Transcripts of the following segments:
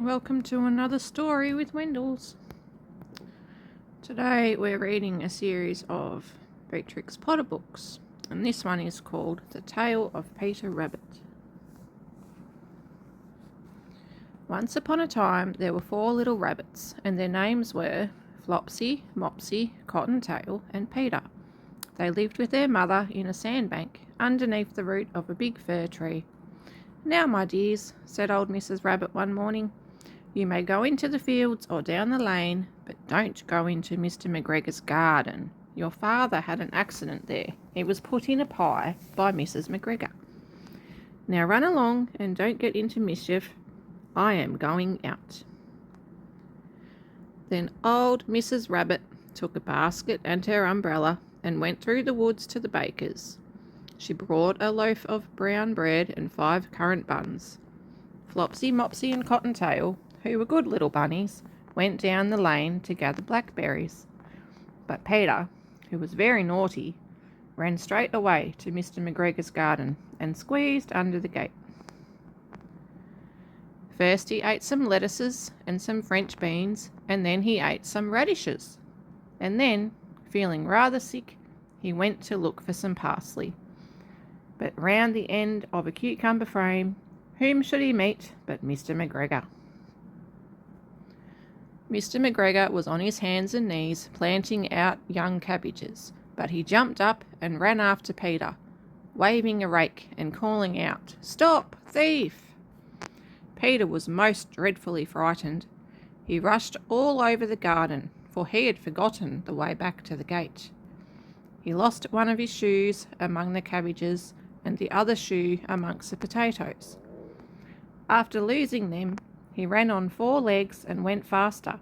Welcome to another story with Wendell's. Today we're reading a series of Beatrix Potter books, and this one is called The Tale of Peter Rabbit. Once upon a time there were 4 little rabbits, and their names were Flopsy, Mopsy, Cottontail, and Peter. They lived with their mother in a sandbank underneath the root of a big fir tree. "Now, my dears," said old Mrs. Rabbit one morning, "you may go into the fields or down the lane, but don't go into Mr. McGregor's garden. Your father had an accident there. He was put in a pie by Mrs. McGregor. Now run along and don't get into mischief. I am going out." Then old Mrs. Rabbit took a basket and her umbrella and went through the woods to the baker's. She brought a loaf of brown bread and 5 currant buns. Flopsy, Mopsy, and Cottontail, who were good little bunnies, went down the lane to gather blackberries. But Peter, who was very naughty, ran straight away to Mr. McGregor's garden and squeezed under the gate. First he ate some lettuces and some French beans, and then he ate some radishes. And then, feeling rather sick, he went to look for some parsley. But round the end of a cucumber frame, whom should he meet but Mr. McGregor? Mr. McGregor was on his hands and knees planting out young cabbages, but he jumped up and ran after Peter, waving a rake and calling out, "Stop, thief!" Peter was most dreadfully frightened. He rushed all over the garden, for he had forgotten the way back to the gate. He lost one of his shoes among the cabbages and the other shoe amongst the potatoes. After losing them, he ran on 4 legs and went faster,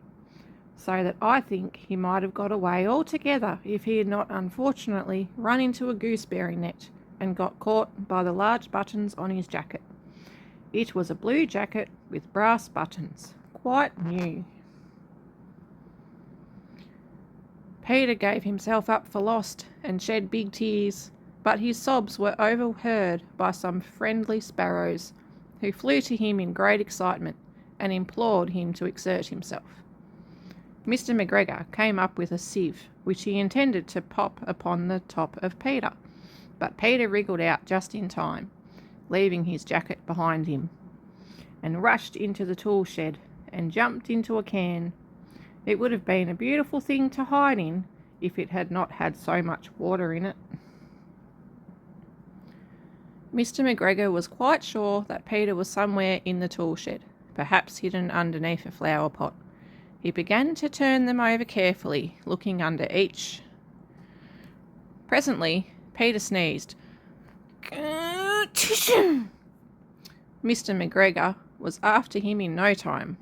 so that I think he might have got away altogether if he had not unfortunately run into a gooseberry net and got caught by the large buttons on his jacket. It was a blue jacket with brass buttons, quite new. Peter gave himself up for lost and shed big tears, but his sobs were overheard by some friendly sparrows, who flew to him in great excitement and implored him to exert himself. Mr. McGregor came up with a sieve, which he intended to pop upon the top of Peter, but Peter wriggled out just in time, leaving his jacket behind him, and rushed into the tool shed and jumped into a can. It would have been a beautiful thing to hide in if it had not had so much water in it. Mr. McGregor was quite sure that Peter was somewhere in the tool shed, perhaps hidden underneath a flower pot. He began to turn them over carefully, looking under each. Presently, Peter sneezed. Mr. McGregor was after him in no time,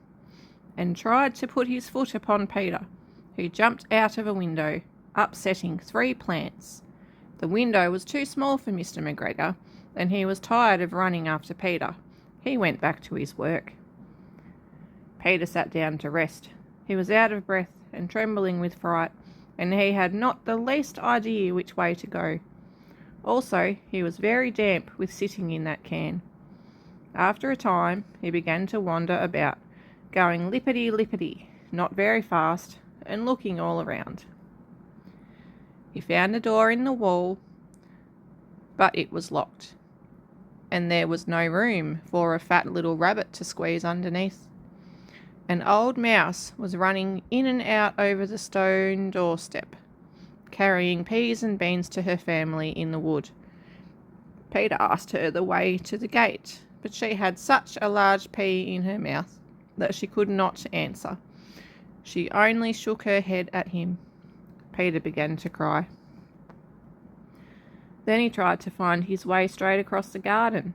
and tried to put his foot upon Peter, who jumped out of a window, upsetting 3 plants. The window was too small for Mr. McGregor, and he was tired of running after Peter. He went back to his work. Peter sat down to rest. He was out of breath and trembling with fright, and he had not the least idea which way to go. Also, he was very damp with sitting in that can. After a time, he began to wander about, going lippity-lippity, not very fast, and looking all around. He found a door in the wall, but it was locked, and there was no room for a fat little rabbit to squeeze underneath. An old mouse was running in and out over the stone doorstep, carrying peas and beans to her family in the wood. Peter asked her the way to the gate, but she had such a large pea in her mouth that she could not answer. She only shook her head at him. Peter began to cry. Then he tried to find his way straight across the garden,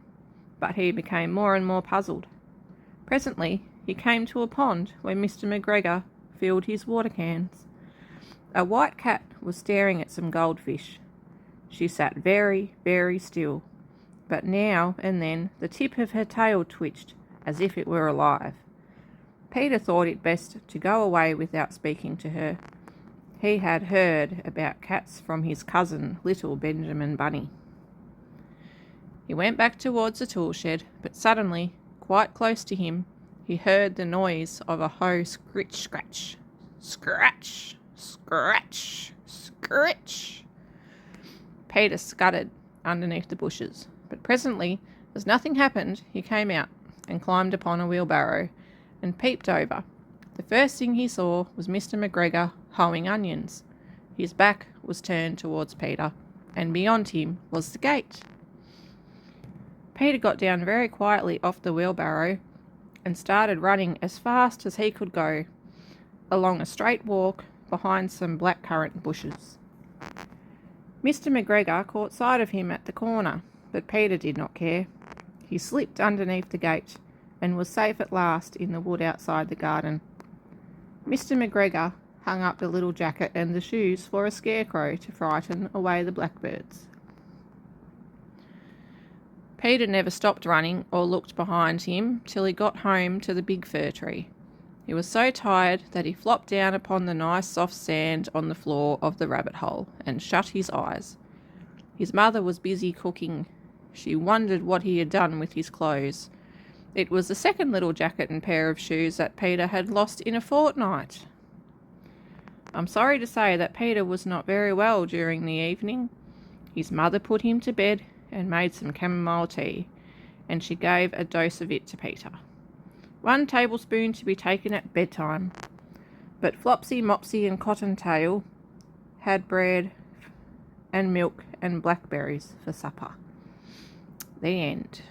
but he became more and more puzzled. Presently he came to a pond where Mr. McGregor filled his water cans. A white cat was staring at some goldfish. She sat very, very still, but now and then the tip of her tail twitched as if it were alive. Peter thought it best to go away without speaking to her. He had heard about cats from his cousin, little Benjamin Bunny. He went back towards the tool shed, but suddenly, quite close to him, he heard the noise of a hoe scratch, scratch, scratch, scratch. Peter scudded underneath the bushes, but presently, as nothing happened, he came out and climbed upon a wheelbarrow and peeped over. The first thing he saw was Mr. McGregor hoeing onions. His back was turned towards Peter, and beyond him was the gate. Peter got down very quietly off the wheelbarrow and started running as fast as he could go along a straight walk behind some blackcurrant bushes. Mr. McGregor caught sight of him at the corner, but Peter did not care. He slipped underneath the gate and was safe at last in the wood outside the garden. Mr. McGregor hung up the little jacket and the shoes for a scarecrow to frighten away the blackbirds. Peter never stopped running or looked behind him till he got home to the big fir tree. He was so tired that he flopped down upon the nice soft sand on the floor of the rabbit hole and shut his eyes. His mother was busy cooking. She wondered what he had done with his clothes. It was the second little jacket and pair of shoes that Peter had lost in a fortnight. I'm sorry to say that Peter was not very well during the evening. His mother put him to bed and made some chamomile tea, and she gave a dose of it to Peter. 1 tablespoon to be taken at bedtime. But Flopsy, Mopsy and Cottontail had bread and milk and blackberries for supper. The end.